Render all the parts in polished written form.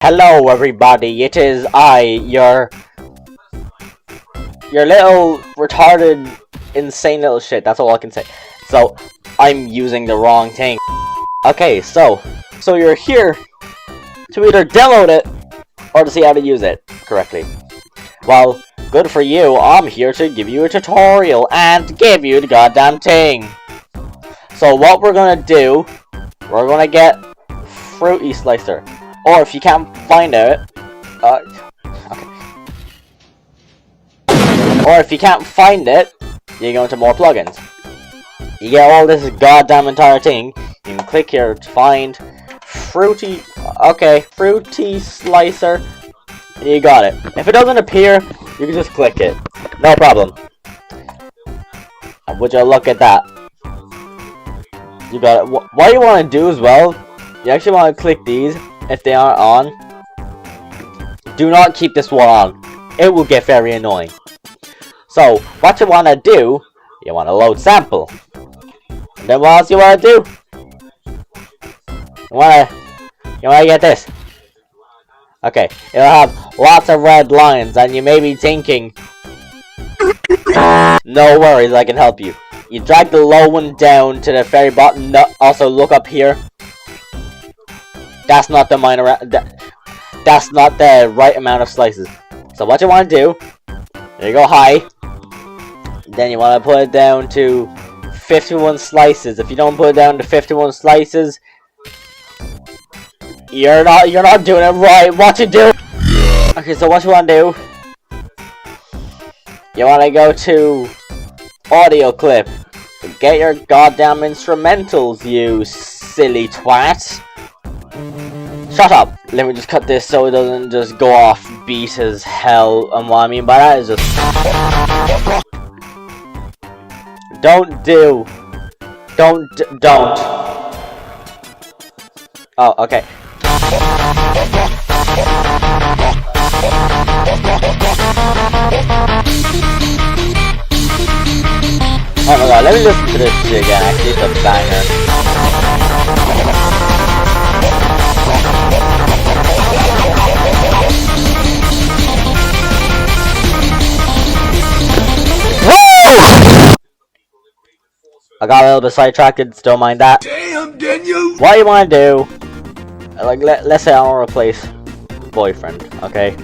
Hello everybody, it is I, your little retarded, insane little shit, that's all I can say. So, I'm using the wrong thing. Okay, so you're here to either download it, or to see how to use it correctly. Well, good for you, I'm here to give you a tutorial, and give you the goddamn thing. So what we're gonna do, we're gonna get Fruity Slicer. Or if you can't find it, okay. Or if you can't find it, you go into more plugins. You get all this goddamn entire thing. You can click here to find Fruity Slicer. You got it. If it doesn't appear, you can just click it. No problem. And would you look at that? You got it. What you want to do as well, you actually want to click these. If they aren't on, do not keep this one on. It will get very annoying. So, what you want to do, you want to load sample. And then what else you want to do? You want to get this. Okay, it'll have lots of red lines, and you may be thinking, no worries, I can help you. You drag the low one down to the very bottom. Also, look up here. That's not the that's not the right amount of slices. So what you want to do, you go high, then you want to put it down to 51 slices. If you don't put it down to 51 slices, you're not doing it right. What you do? Okay, so what you want to do, you want to go to audio clip. Get your goddamn instrumentals, you silly twat. Shut up! Let me just cut this so it doesn't just go off beat as hell. And what I mean by that is just don't. Oh, okay. Oh my god, let me listen to this shit again. Actually, it's a banger. I got a little bit sidetracked, don't mind that. Damn, Daniel! What you want to do, like, let's say I want to replace boyfriend, okay?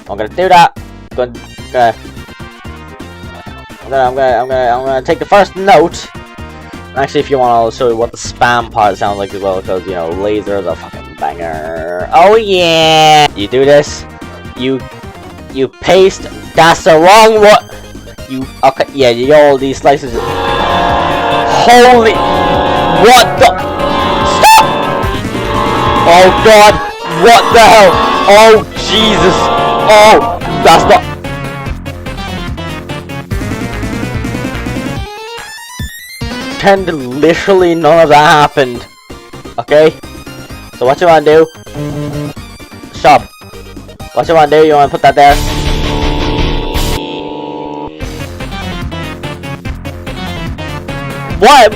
I'm gonna do that. I'm gonna take the first note. Actually, if you want, I'll show you what the spam part sounds like as well, because, you know, laser's a fucking banger. Oh yeah! You do this, you paste, that's the wrong one! Okay, yeah, you get all these slices. Holy, what the, stop! Oh god, what the hell? Oh Jesus, oh, that's not, pretend literally none of that happened. Okay, so what you want to do, stop. What you want to do, you want to put that there. What?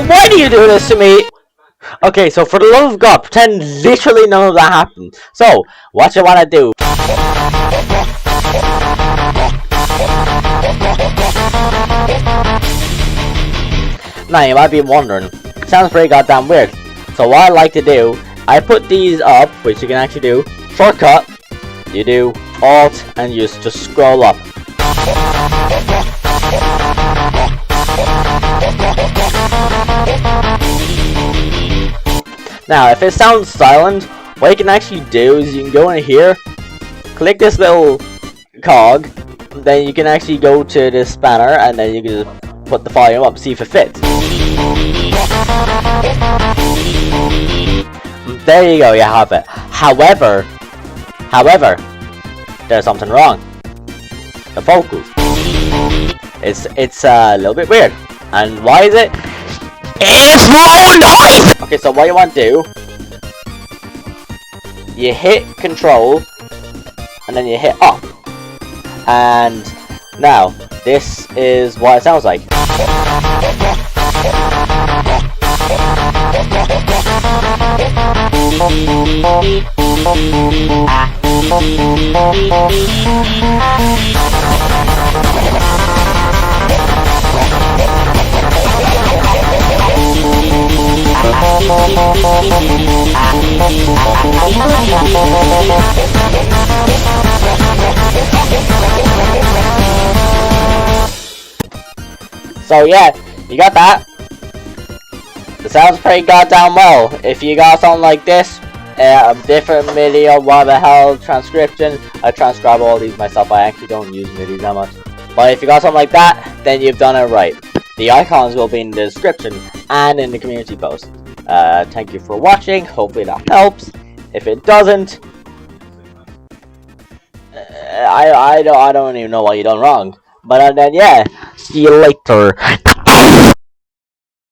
Why do you do this to me? Okay, so for the love of God, pretend literally none of that happened. So, what you want to do? Now, you might be wondering, sounds pretty goddamn weird. So what I like to do, I put these up, which you can actually do. Shortcut, you do Alt, and you just scroll up. Now, if it sounds silent, what you can actually do is you can go in here, click this little cog, then you can actually go to this spanner, and then you can just put the volume up, see if it fits. There you go, you have it. However, there's something wrong. The vocals. It's a little bit weird. And why is it? It's more noise! Okay, so what you want to do, you hit control, and then you hit up. And now, this is what it sounds like. So yeah, you got that. It sounds pretty goddamn well. If you got something like this, a different video, what the hell, transcription, I transcribe all these myself. I actually don't use MIDI that much. But if you got something like that, then you've done it right. The icons will be in the description and in the community post. Thank you for watching. Hopefully that helps. If it doesn't, I don't even know what you done wrong. But then yeah, see you later.